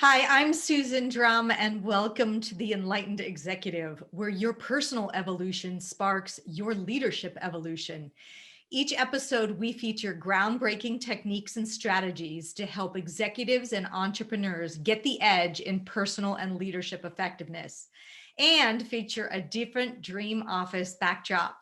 Hi, I'm Susan Drumm, and welcome to the Enlightened Executive, where your personal evolution sparks your leadership evolution. Each episode, we feature groundbreaking techniques and strategies to help executives and entrepreneurs get the edge in personal and leadership effectiveness, and feature a different dream office backdrop.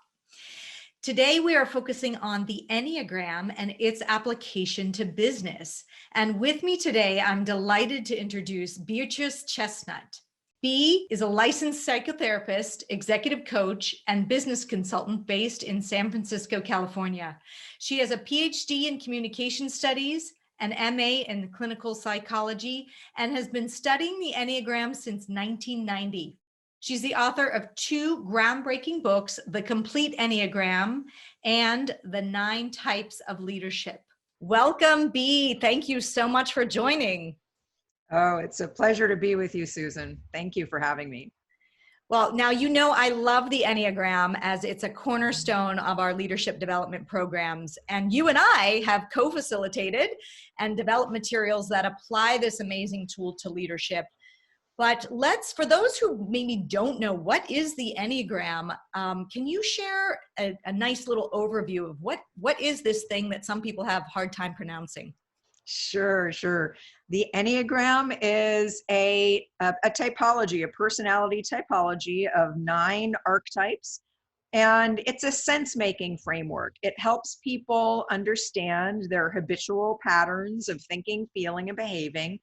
Today, we are focusing on the Enneagram and its application to business. And with me today, I'm delighted to introduce Beatrice Chestnut. Bea is a licensed psychotherapist, executive coach, and business consultant based in San Francisco, California. She has a PhD in communication studies, an MA in clinical psychology, and has been studying the Enneagram since 1990. She's the author of two groundbreaking books, The Complete Enneagram and The 9 Types of Leadership. Welcome, Bea. Thank you so much for joining. Oh, it's a pleasure to be with you, Susan. Thank you for having me. Well, now you know I love the Enneagram as it's a cornerstone of our leadership development programs. And you and I have co-facilitated and developed materials that apply this amazing tool to leadership. But for those who maybe don't know, what is the Enneagram? Can you share a nice little overview of what is this thing that some people have a hard time pronouncing? Sure. The Enneagram is a typology, a personality typology of 9 archetypes. And it's a sense-making framework. It helps people understand their habitual patterns of thinking, feeling, and behaving.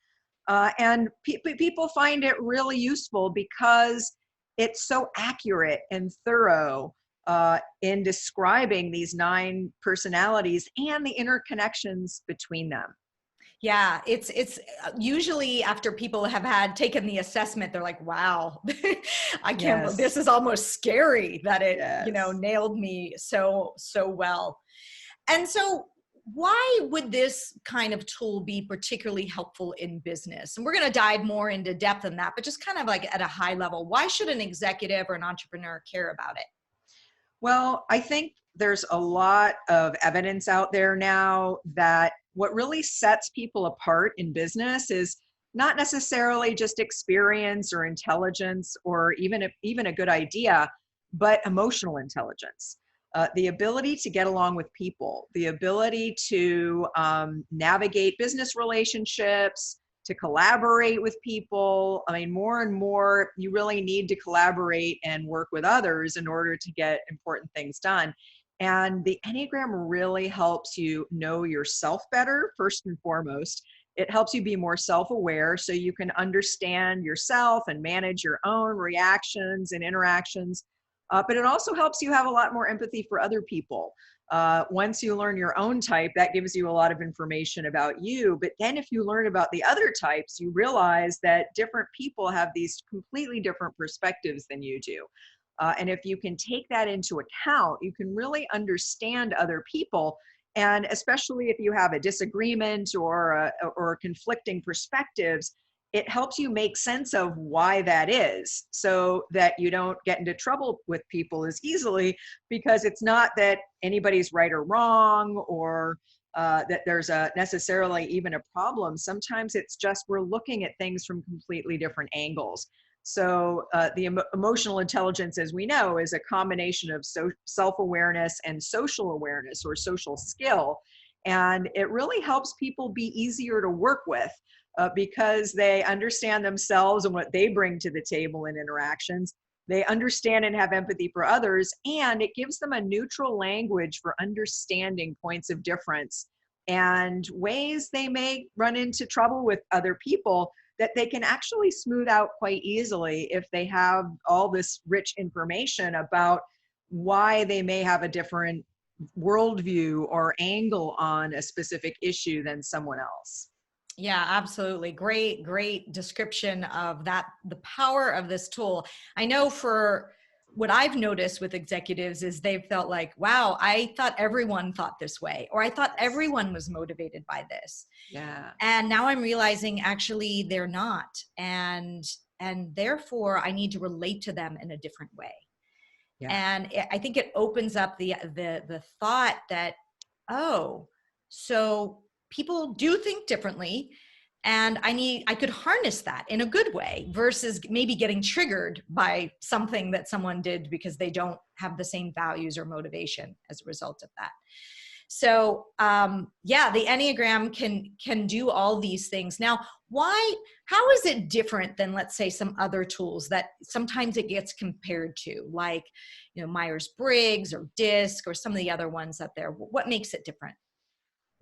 And people find it really useful because it's so accurate and thorough in describing these 9 personalities and the interconnections between them. Yeah, it's usually after people have taken the assessment, they're like, wow, I can't, Yes, this is almost scary that it, yes. nailed me so well. And so why would this kind of tool be particularly helpful in business? And we're going to dive more into depth in that, but just kind of like at a high level, why should an executive or an entrepreneur care about it? Well, I think there's a lot of evidence out there now that what really sets people apart in business is not necessarily just experience or intelligence or even a good idea, but emotional intelligence. The ability to get along with people, the ability to navigate business relationships, to collaborate with people. I mean, more and more, you really need to collaborate and work with others in order to get important things done. And the Enneagram really helps you know yourself better, first and foremost. It helps you be more self-aware so you can understand yourself and manage your own reactions and interactions. But it also helps you have a lot more empathy for other people. Once you learn your own type, that gives you a lot of information about you. But then if you learn about the other types, you realize that different people have these completely different perspectives than you do. And if you can take that into account, you can really understand other people. And especially if you have a disagreement or conflicting perspectives, it helps you make sense of why that is so that you don't get into trouble with people as easily, because it's not that anybody's right or wrong or that there's necessarily even a problem. Sometimes it's just we're looking at things from completely different angles. So the emotional intelligence, as we know, is a combination of self-awareness and social awareness or social skill. And it really helps people be easier to work with because they understand themselves and what they bring to the table in interactions. They understand and have empathy for others, and it gives them a neutral language for understanding points of difference and ways they may run into trouble with other people that they can actually smooth out quite easily if they have all this rich information about why they may have a different worldview or angle on a specific issue than someone else. Yeah, absolutely. Great description of that, the power of this tool. I know for what I've noticed with executives is they've felt like, wow, I thought everyone thought this way, or I thought Yes. everyone was motivated by this. Yeah. And now I'm realizing actually they're not. And therefore I need to relate to them in a different way. Yeah. And I think it opens up the thought that, oh, so people do think differently. And I could harness that in a good way versus maybe getting triggered by something that someone did because they don't have the same values or motivation as a result of that. So yeah, the Enneagram can do all these things. Now, how is it different than, let's say, some other tools that sometimes it gets compared to, like, Myers-briggs or DISC or some of the other ones out there? What makes it different?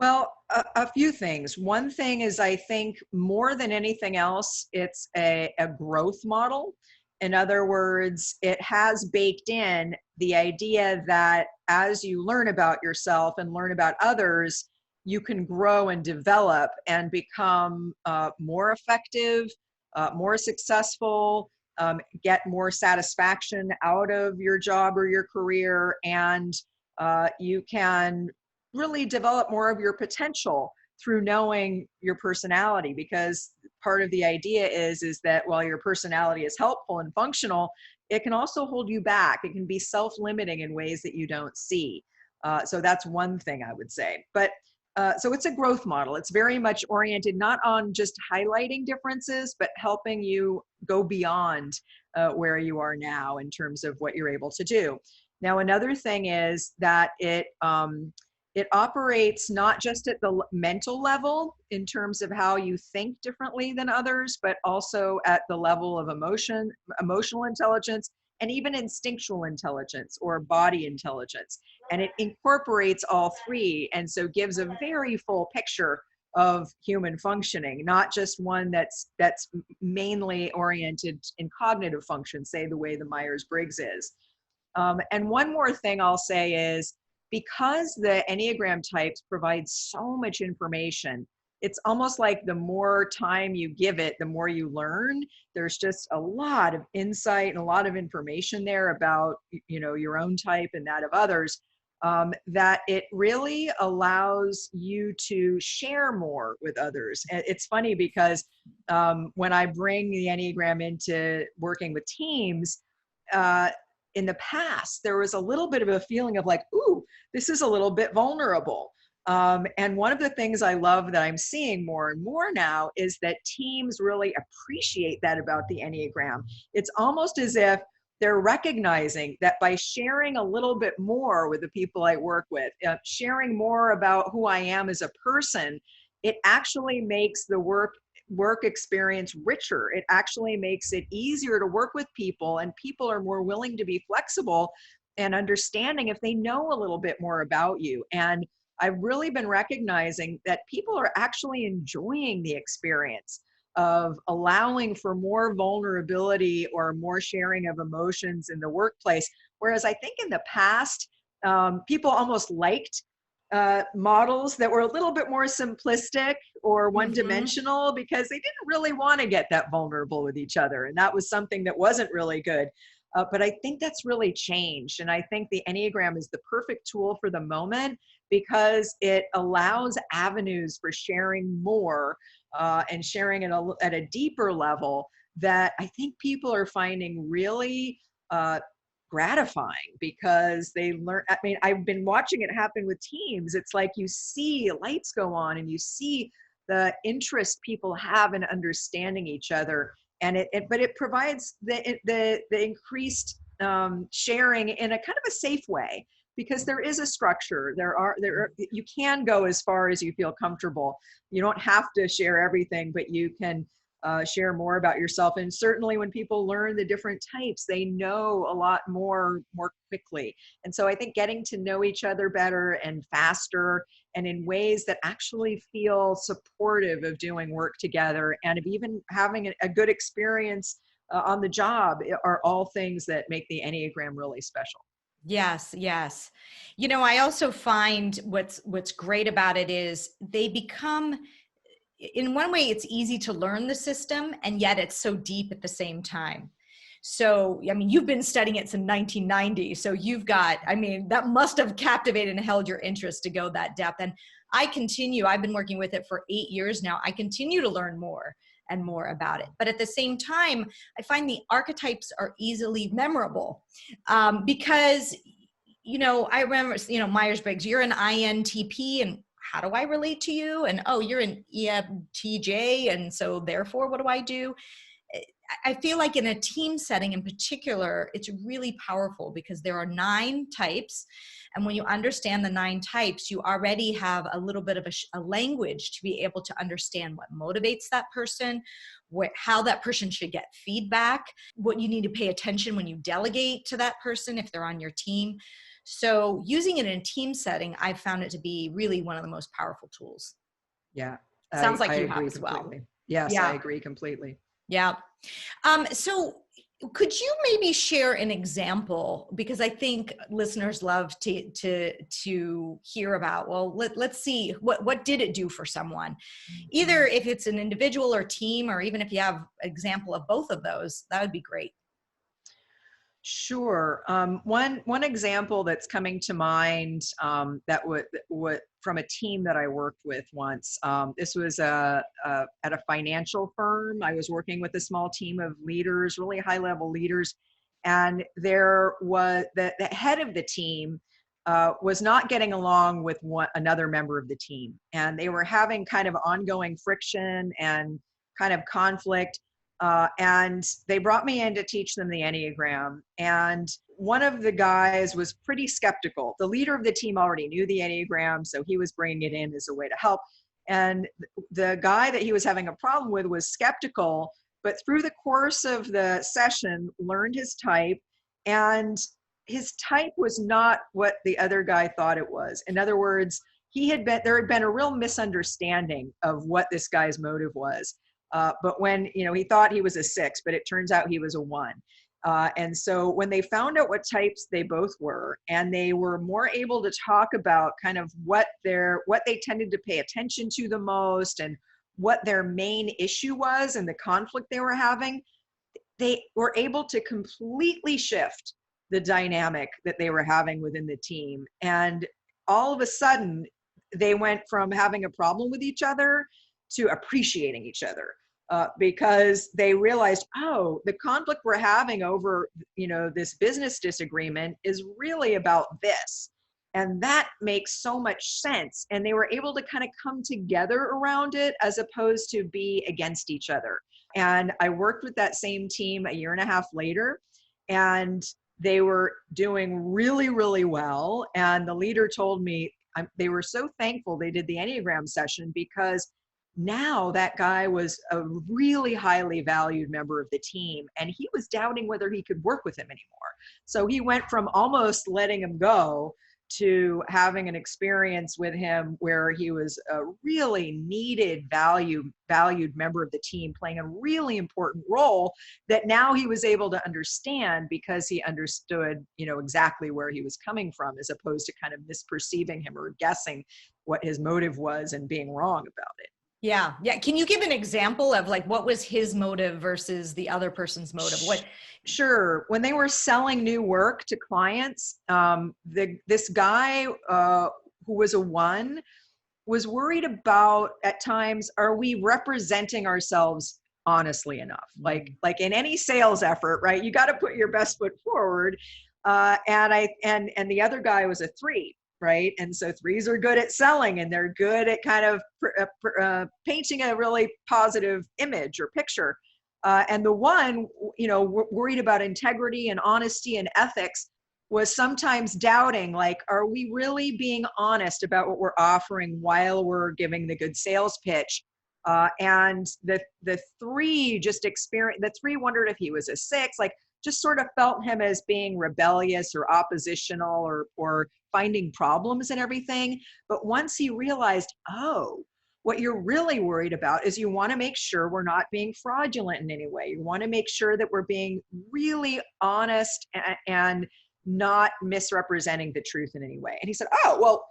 Well, a few things. One thing is, I think more than anything else, it's a growth model. In other words, it has baked in the idea that as you learn about yourself and learn about others, you can grow and develop and become more effective, more successful, get more satisfaction out of your job or your career, and you can really develop more of your potential through knowing your personality. Because part of the idea is that while your personality is helpful and functional, it can also hold you back. It can be self-limiting in ways that you don't see. So that's one thing I would say. But so it's a growth model. It's very much oriented not on just highlighting differences, but helping you go beyond where you are now in terms of what you're able to do. Now, another thing is that it operates not just at the mental level in terms of how you think differently than others, but also at the level of emotional intelligence, and even instinctual intelligence or body intelligence. And it incorporates all three, and so gives a very full picture of human functioning, not just one that's mainly oriented in cognitive function, say the way the Myers-Briggs is. And one more thing I'll say is, because the Enneagram types provide so much information, it's almost like the more time you give it, the more you learn. There's just a lot of insight and a lot of information there about, your own type and that of others, that it really allows you to share more with others. And it's funny because when I bring the Enneagram into working with teams, in the past, there was a little bit of a feeling of like, ooh, this is a little bit vulnerable. And one of the things I love that I'm seeing more and more now is that teams really appreciate that about the Enneagram. It's almost as if they're recognizing that by sharing a little bit more with the people I work with, sharing more about who I am as a person, it actually makes the work experience richer. It actually makes it easier to work with people, and people are more willing to be flexible and understanding if they know a little bit more about you. And I've really been recognizing that people are actually enjoying the experience of allowing for more vulnerability or more sharing of emotions in the workplace. Whereas I think in the past, people almost liked models that were a little bit more simplistic or one-dimensional, because they didn't really want to get that vulnerable with each other. And that was something that wasn't really good. But I think that's really changed. And I think the Enneagram is the perfect tool for the moment, because it allows avenues for sharing more and sharing at a deeper level that I think people are finding really gratifying, because they learn. I mean, I've been watching it happen with teams. It's like you see lights go on and you see the interest people have in understanding each other. And but it provides the increased sharing in a kind of a safe way, because there is a structure. You can go as far as you feel comfortable. You don't have to share everything, but you can share more about yourself. And certainly when people learn the different types, they know a lot more quickly. And so I think getting to know each other better and faster, and in ways that actually feel supportive of doing work together, and of even having a good experience on the job, are all things that make the Enneagram really special. Yes, yes. I also find what's great about it is they become, in one way, it's easy to learn the system, and yet it's so deep at the same time. So, I mean, you've been studying it since 1990. So that must have captivated and held your interest to go that depth. And I've been working with it for 8 years now. I continue to learn more and more about it. But at the same time, I find the archetypes are easily memorable because, I remember, Myers-Briggs, you're an INTP, and how do I relate to you? And, oh, you're an ENTJ. And so therefore, what do I do? I feel like in a team setting in particular, it's really powerful because there are 9 types. And when you understand the 9 types, you already have a little bit of a language to be able to understand what motivates that person, how that person should get feedback, what you need to pay attention when you delegate to that person if they're on your team. So using it in a team setting, I've found it to be really one of the most powerful tools. Yeah, Sounds like I you have agree as well. completely. Yes, I Yeah. agree completely. Yeah. So could you maybe share an example, because I think listeners love to hear about, well, let's see what did it do for someone, either if it's an individual or team, or even if you have an example of both of those, that would be great. Sure. One example that's coming to mind, that would from a team that I worked with once. This was at a financial firm. I was working with a small team of leaders, really high level leaders, and there was the head of the team was not getting along with another member of the team, and they were having kind of ongoing friction and kind of conflict. And they brought me in to teach them the Enneagram. And one of the guys was pretty skeptical. The leader of the team already knew the Enneagram, so he was bringing it in as a way to help. And the guy that he was having a problem with was skeptical, but through the course of the session, learned his type. And his type was not what the other guy thought it was. In other words, there had been a real misunderstanding of what this guy's motive was. But when, he thought he was a 6, but it turns out he was a 1. And so when they found out what types they both were, and they were more able to talk about kind of what they tended to pay attention to the most and what their main issue was and the conflict they were having, they were able to completely shift the dynamic that they were having within the team. And all of a sudden, they went from having a problem with each other to appreciating each other, because they realized, oh, the conflict we're having over, this business disagreement is really about this. And that makes so much sense. And they were able to kind of come together around it as opposed to be against each other. And I worked with that same team a year and a half later, and they were doing really, really well. And the leader told me they were so thankful they did the Enneagram session, because now that guy was a really highly valued member of the team, and he was doubting whether he could work with him anymore. So he went from almost letting him go to having an experience with him where he was a really needed, valued member of the team, playing a really important role that now he was able to understand, because he understood, exactly where he was coming from, as opposed to kind of misperceiving him or guessing what his motive was and being wrong about it. Yeah. Yeah. Can you give an example of like, what was his motive versus the other person's motive? Sure. When they were selling new work to clients, this guy who was a 1 was worried about, at times, are we representing ourselves honestly enough? Like in any sales effort, right? You got to put your best foot forward. And the other guy was a 3. Right. And so 3s are good at selling, and they're good at kind of painting a really positive image or picture. And the 1, worried about integrity and honesty and ethics, was sometimes doubting, like, are we really being honest about what we're offering while we're giving the good sales pitch? And the 3 the 3 wondered if he was a 6, like, just sort of felt him as being rebellious or oppositional or finding problems and everything. But once he realized, oh, what you're really worried about is you want to make sure we're not being fraudulent in any way. You want to make sure that we're being really honest and not misrepresenting the truth in any way. And he said, oh, well,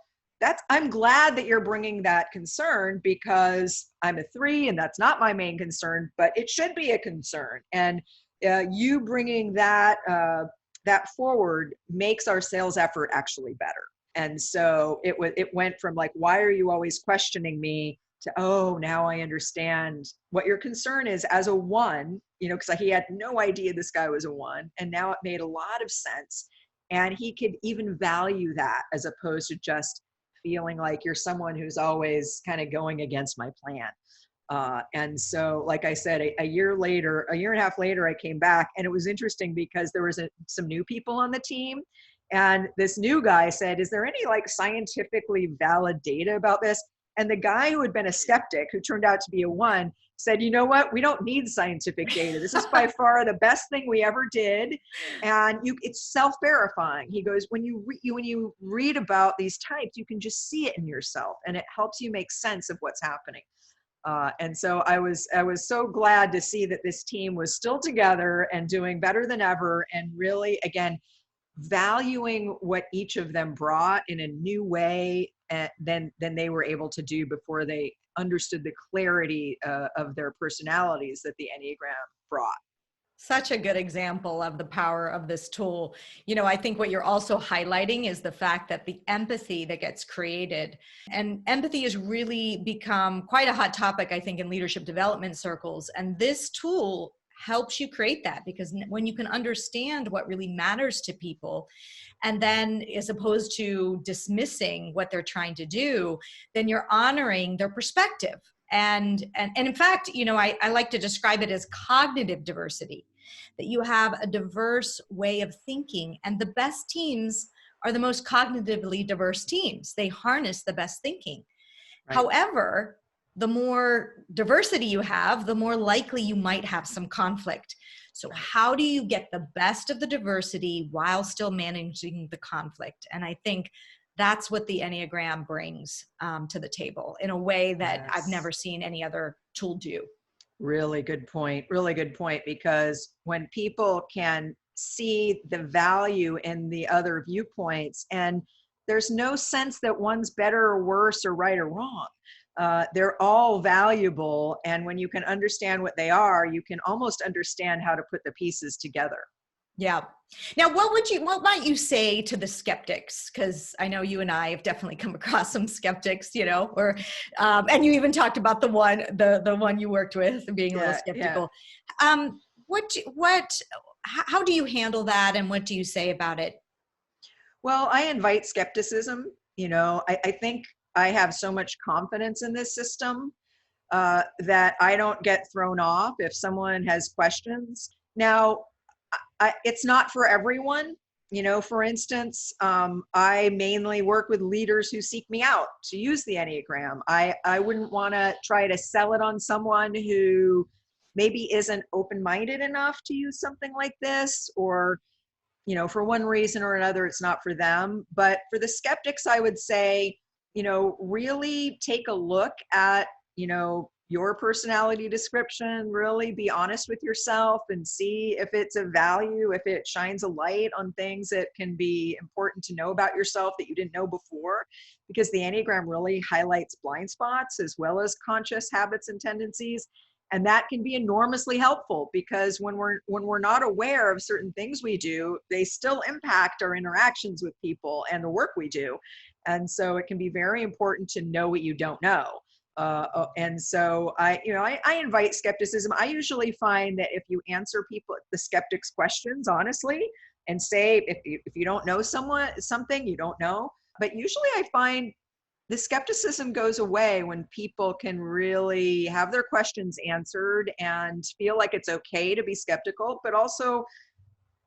I'm glad that you're bringing that concern, because I'm a 3 and that's not my main concern, but it should be a concern. And you bringing that forward makes our sales effort actually better. And so it went from like, why are you always questioning me, to, oh, now I understand what your concern is as a 1, because he had no idea this guy was a 1. And now it made a lot of sense. And he could even value that, as opposed to just feeling like you're someone who's always kind of going against my plan. And so, like I said, a year later, a year and a half later, I came back, and it was interesting because there was some new people on the team. And this new guy said, is there any like scientifically valid data about this? And the guy who had been a skeptic, who turned out to be a one, said, you know what? We don't need scientific data. This is by far the best thing we ever did. And it's self-verifying. He goes, when you read about these types, you can just see it in yourself, and it helps you make sense of what's happening. And so I was so glad to see that this team was still together and doing better than ever, and really, again, valuing what each of them brought in a new way than they were able to do before they understood the clarity of their personalities that the Enneagram brought. Such a good example of the power of this tool. You know, I think what you're also highlighting is the fact that the empathy that gets created, and empathy has really become quite a hot topic, I think, in leadership development circles. And this tool helps you create that, because when you can understand what really matters to people, and then as opposed to dismissing what they're trying to do, then you're honoring their perspective. And in fact, you know, I like to describe it as cognitive diversity, that you have a diverse way of thinking, and the best teams are the most cognitively diverse teams. They harness the best thinking. Right. However, the more diversity you have, the more likely you might have some conflict. So how do you get the best of the diversity while still managing the conflict? And I think that's what the Enneagram brings to the table in a way that I've never seen any other tool do. Really good point. Really good point. Because when people can see the value in the other viewpoints, and there's no sense that one's better or worse or right or wrong. They're all valuable. And when you can understand what they are, you can almost understand how to put the pieces together. Yeah. Now, what might you say to the skeptics? Because I know you and I have definitely come across some skeptics, you know, or and you even talked about the one you worked with being a little skeptical. Yeah. How do you handle that, and what do you say about it? Well, I invite skepticism. You know, I think I have so much confidence in this system that I don't get thrown off if someone has questions. Now, it's not for everyone. You know, for instance, I mainly work with leaders who seek me out to use the Enneagram. I wouldn't want to try to sell it on someone who maybe isn't open-minded enough to use something like this, or, you know, for one reason or another, it's not for them. But for the skeptics, I would say, you know, really take a look at, you know, your personality description, really be honest with yourself and see if it's of value, if it shines a light on things that can be important to know about yourself that you didn't know before, because the Enneagram really highlights blind spots as well as conscious habits and tendencies. And that can be enormously helpful, because when we're not aware of certain things we do, they still impact our interactions with people and the work we do. And so it can be very important to know what you don't know. And so I invite skepticism. I usually find that if you answer the skeptics' questions honestly, and say, if you don't know something, you don't know. But usually I find the skepticism goes away when people can really have their questions answered and feel like it's okay to be skeptical, but also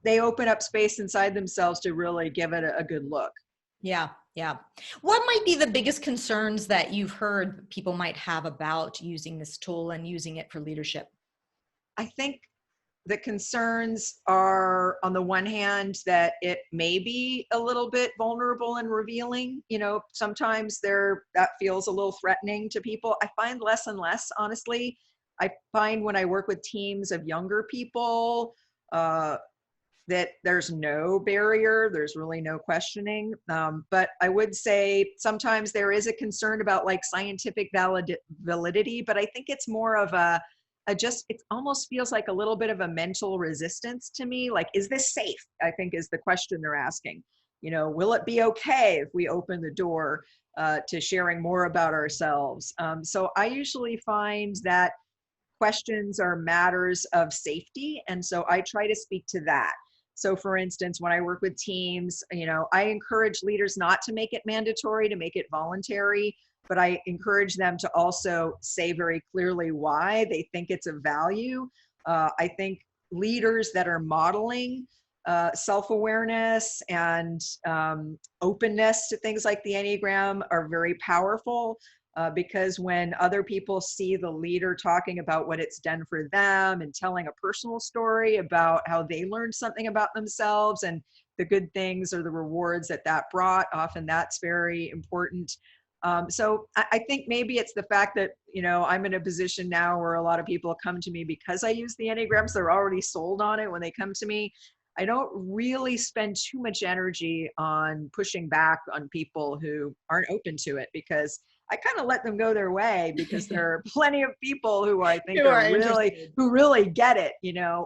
they open up space inside themselves to really give it a good look. Yeah. Yeah. What might be the biggest concerns that you've heard people might have about using this tool and using it for leadership? I think the concerns are, on the one hand, that it may be a little bit vulnerable and revealing. You know, sometimes that feels a little threatening to people. I find less and less, honestly. I find when I work with teams of younger people, that there's no barrier, there's really no questioning. But I would say sometimes there is a concern about like scientific validity, but I think it's more of it almost feels like a little bit of a mental resistance to me. Like, is this safe? I think is the question they're asking. You know, will it be okay if we open the door to sharing more about ourselves? So I usually find that questions are matters of safety. And so I try to speak to that. So for instance, when I work with teams, I encourage leaders not to make it mandatory, to make it voluntary, but I encourage them to also say very clearly why they think it's of value. I think leaders that are modeling self-awareness and openness to things like the Enneagram are very powerful, because when other people see the leader talking about what it's done for them and telling a personal story about how they learned something about themselves and the good things or the rewards that brought, often that's very important. So I think maybe it's the fact that, I'm in a position now where a lot of people come to me because I use the Enneagram, so they're already sold on it when they come to me. I don't really spend too much energy on pushing back on people who aren't open to it, because I kind of let them go their way, because there are plenty of people who I think who really get it,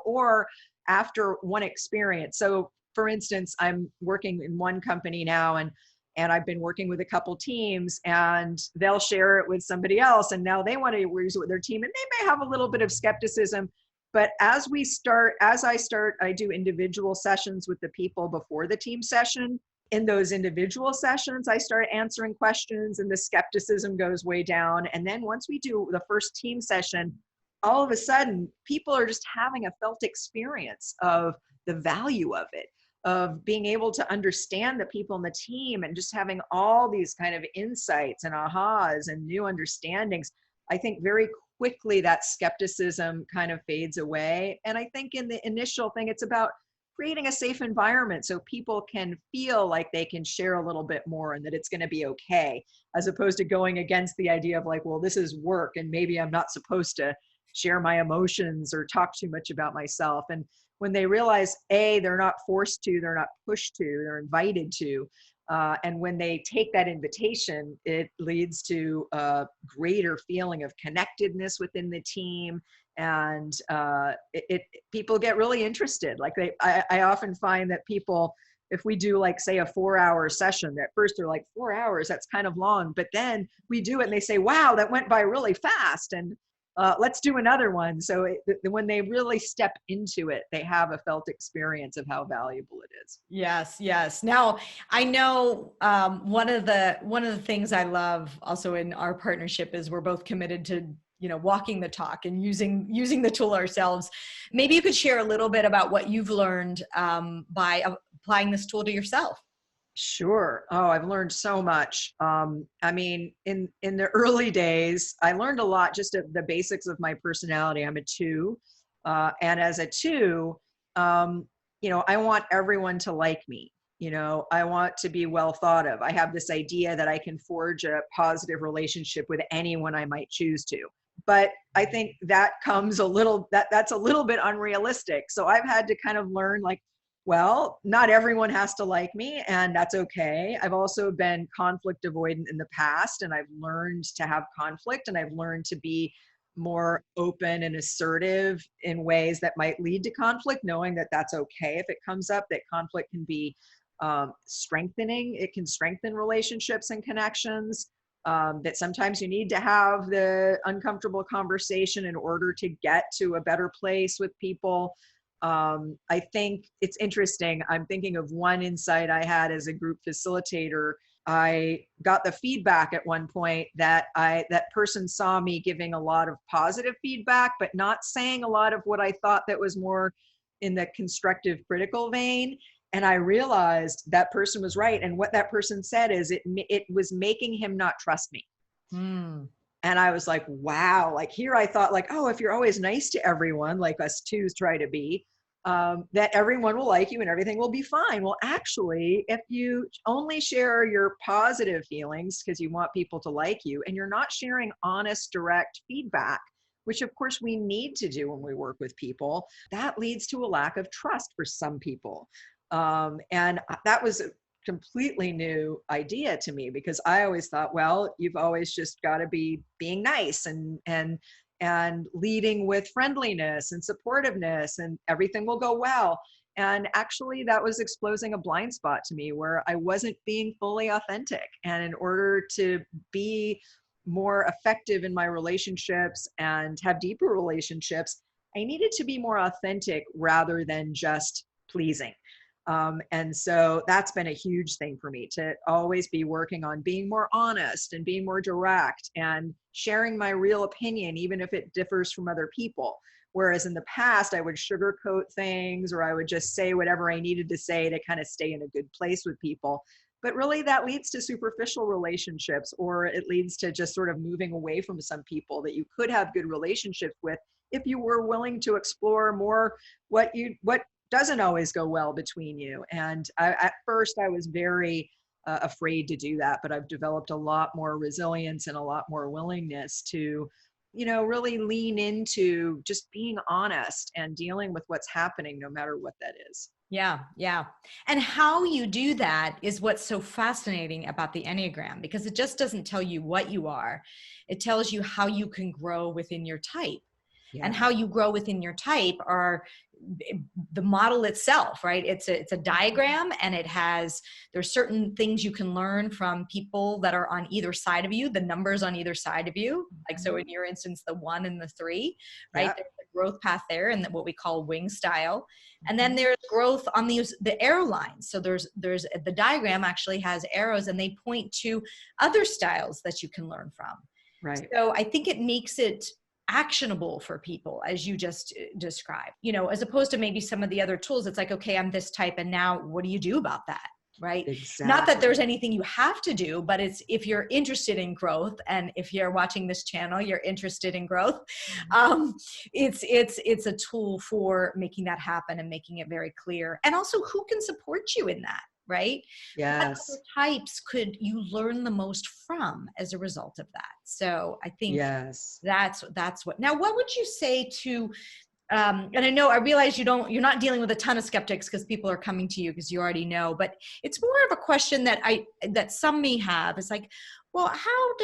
or after one experience. So for instance, I'm working in one company now, and I've been working with a couple teams, and they'll share it with somebody else, and now they want to use it with their team, and they may have a little bit of skepticism. But I do individual sessions with the people before the team session. In those individual sessions, I start answering questions and the skepticism goes way down. And then once we do the first team session, all of a sudden, people are just having a felt experience of the value of it, of being able to understand the people in the team and just having all these kind of insights and ahas and new understandings. I think very quickly that skepticism kind of fades away. And I think in the initial thing, it's about creating a safe environment so people can feel like they can share a little bit more and that it's going to be okay, as opposed to going against the idea of like, well, this is work and maybe I'm not supposed to share my emotions or talk too much about myself. And when they realize, they're not forced to, they're not pushed to, they're invited to. And when they take that invitation, it leads to a greater feeling of connectedness within the team. And people get really interested. Like I often find that people, if we do like say a 4-hour session, at first they're like 4 hours, that's kind of long, but then we do it and they say, wow, that went by really fast. And let's do another one. So when they really step into it, they have a felt experience of how valuable it is. Yes, yes. Now, I know one of the things I love also in our partnership is we're both committed to walking the talk and using the tool ourselves. Maybe you could share a little bit about what you've learned by applying this tool to yourself. Sure. Oh, I've learned so much. I mean, in the early days, I learned a lot just of the basics of my personality. I'm a 2. And as a 2, I want everyone to like me. I want to be well thought of. I have this idea that I can forge a positive relationship with anyone I might choose to. But I think that comes that's a little bit unrealistic. So I've had to kind of learn like, well, not everyone has to like me, and that's okay. I've also been conflict avoidant in the past, and I've learned to have conflict, and I've learned to be more open and assertive in ways that might lead to conflict, knowing that that's okay if it comes up, that conflict can be strengthening. It can strengthen relationships and connections, that sometimes you need to have the uncomfortable conversation in order to get to a better place with people. I think it's interesting. I'm thinking of one insight I had as a group facilitator. I got the feedback at one point that that person saw me giving a lot of positive feedback, but not saying a lot of what I thought that was more in the constructive critical vein. And I realized that person was right. And what that person said is it was making him not trust me. Mm. And I was like, wow, like here I thought like, oh, if you're always nice to everyone, like us 2s try to be, that everyone will like you and everything will be fine. Well, actually, if you only share your positive feelings because you want people to like you, and you're not sharing honest, direct feedback, which of course we need to do when we work with people, that leads to a lack of trust for some people. And that was a completely new idea to me, because I always thought, well, you've always just got to be being nice and leading with friendliness and supportiveness, and everything will go well. And actually that was exposing a blind spot to me where I wasn't being fully authentic. And in order to be more effective in my relationships and have deeper relationships, I needed to be more authentic rather than just pleasing. And so that's been a huge thing for me, to always be working on being more honest and being more direct and sharing my real opinion, even if it differs from other people. Whereas in the past, I would sugarcoat things, or I would just say whatever I needed to say to kind of stay in a good place with people. But really that leads to superficial relationships, or it leads to just sort of moving away from some people that you could have good relationships with if you were willing to explore more what doesn't always go well between you. And at first I was very afraid to do that, but I've developed a lot more resilience and a lot more willingness to, really lean into just being honest and dealing with what's happening, no matter what that is. Yeah, yeah. And how you do that is what's so fascinating about the Enneagram, because it just doesn't tell you what you are. It tells you how you can grow within your type. Yeah. And how you grow within your type are the model itself, right? It's a diagram, and there's certain things you can learn from people that are on either side of you, the numbers on either side of you. Like, so in your instance, the 1 and the 3, right? Yeah. There's a growth path there, and what we call wing style. And then there's growth on the arrow lines. So there's the diagram actually has arrows, and they point to other styles that you can learn from. Right. So I think it makes it actionable for people, as you just described, as opposed to maybe some of the other tools. It's like, okay, I'm this type, and now what do you do about that? Right. Exactly. Not that there's anything you have to do, but if you're interested in growth, and if you're watching this channel, you're interested in growth. It's a tool for making that happen and making it very clear. And also, who can support you in that? Right? Yes. What other types could you learn the most from as a result of that? So I think yes, that's what. Now, what would you say to? And I realize you're not dealing with a ton of skeptics, because people are coming to you because you already know. But it's more of a question that some may have. It's like, well, how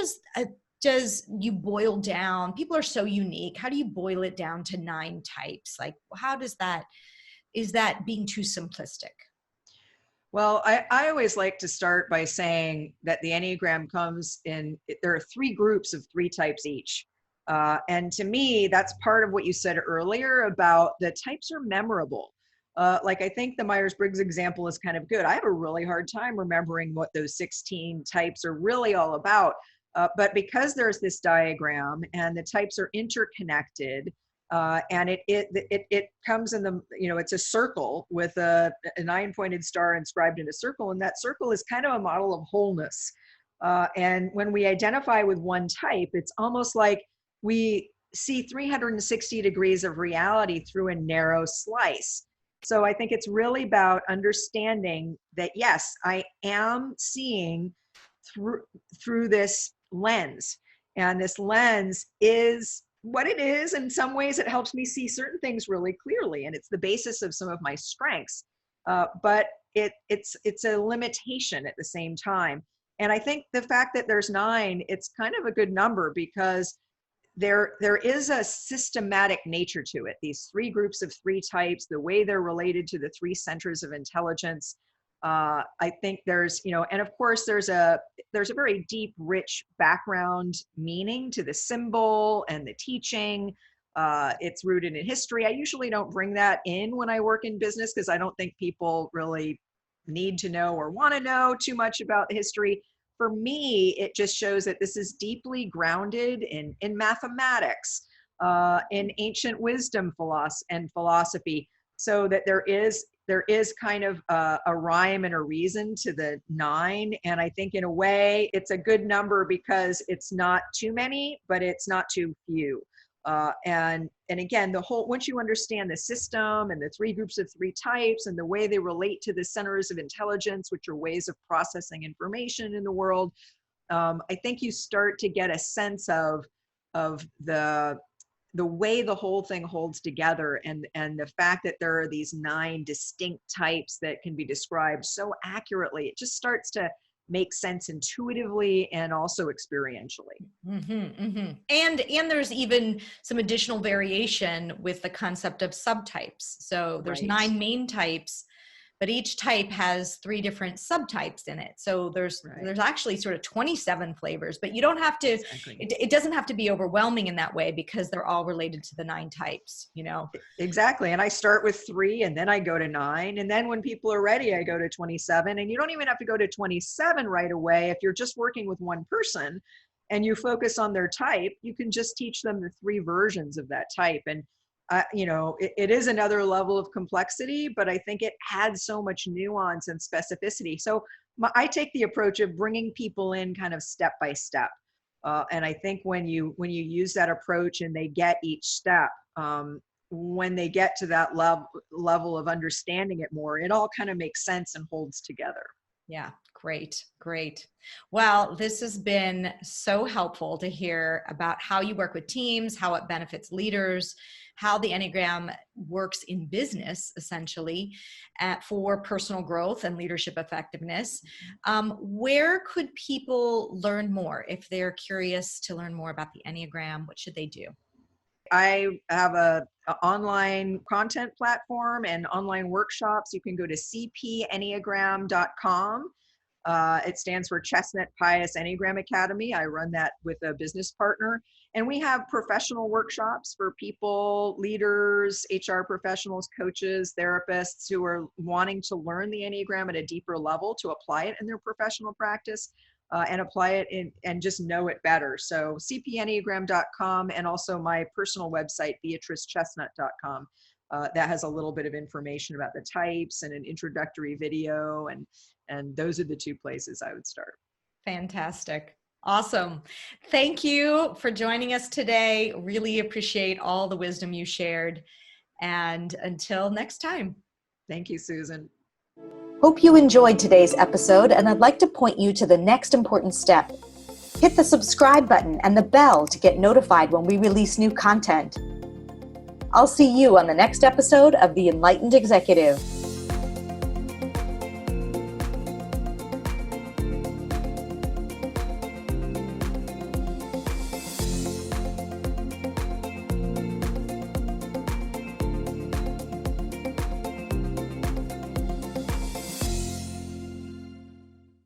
does you boil down? People are so unique. How do you boil it down to 9 types? Like, how does that? Is that being too simplistic? Well, I always like to start by saying that the Enneagram there are 3 groups of 3 types each. And to me, that's part of what you said earlier about the types are memorable. Like, I think the Myers-briggs example is kind of good. I have a really hard time remembering what those 16 types are really all about. But because there's this diagram and the types are interconnected, and it comes in it's a circle with a 9-pointed star inscribed in a circle, and that circle is kind of a model of wholeness. And when we identify with one type, it's almost like we see 360 degrees of reality through a narrow slice. So I think it's really about understanding that, yes, I am seeing through this lens, and this lens is what it is. In some ways, it helps me see certain things really clearly, and it's the basis of some of my strengths. But it's a limitation at the same time. And I think the fact that there's 9, it's kind of a good number, because there is a systematic nature to it. These 3 groups of 3 types, the way they're related to the 3 centers of intelligence. I think there's, and of course there's a very deep, rich background meaning to the symbol and the teaching. It's rooted in history. I usually don't bring that in when I work in business, because I don't think people really need to know or want to know too much about the history. For me, it just shows that this is deeply grounded in mathematics, in ancient wisdom philosophy, so that there is kind of a rhyme and a reason to the 9. And I think in a way it's a good number, because it's not too many, but it's not too few. And again, once you understand the system and the 3 groups of 3 types and the way they relate to the centers of intelligence, which are ways of processing information in the world, I think you start to get a sense of the way the whole thing holds together, and the fact that there are these 9 distinct types that can be described so accurately. It just starts to make sense intuitively and also experientially. And there's even some additional variation with the concept of subtypes. So there's Right. 9 main types, but each type has 3 different subtypes in it. So there's actually sort of 27 flavors, but you don't have to, it doesn't have to be overwhelming in that way because they're all related to the 9 types, you know? Exactly. And I start with 3 and then I go to 9. And then when people are ready, I go to 27. And you don't even have to go to 27 right away. If you're just working with one person and you focus on their type, you can just teach them the 3 versions of that type. And it is another level of complexity, but I think it adds so much nuance and specificity. So I take the approach of bringing people in kind of step by step. And I think when you use that approach and they get each step, when they get to that level of understanding it more, it all kind of makes sense and holds together. Yeah, great. Well, this has been so helpful to hear about how you work with teams, how it benefits leaders, how the Enneagram works in business, essentially, for personal growth and leadership effectiveness. Where could people learn more if they're curious to learn more about the Enneagram? What should they do? I have a online content platform and online workshops. You can go to cpenneagram.com. It stands for Chestnut Pius Enneagram Academy. I run that with a business partner. And we have professional workshops for people, leaders, HR professionals, coaches, therapists who are wanting to learn the Enneagram at a deeper level to apply it in their professional practice. And apply it in and just know it better. So cpenneagram.com and also my personal website, beatricechestnut.com. That has a little bit of information about the types and an introductory video. And those are the 2 places I would start. Fantastic. Awesome. Thank you for joining us today. Really appreciate all the wisdom you shared. And until next time. Thank you, Susan. Hope you enjoyed today's episode, and I'd like to point you to the next important step. Hit the subscribe button and the bell to get notified when we release new content. I'll see you on the next episode of The Enlightened Executive.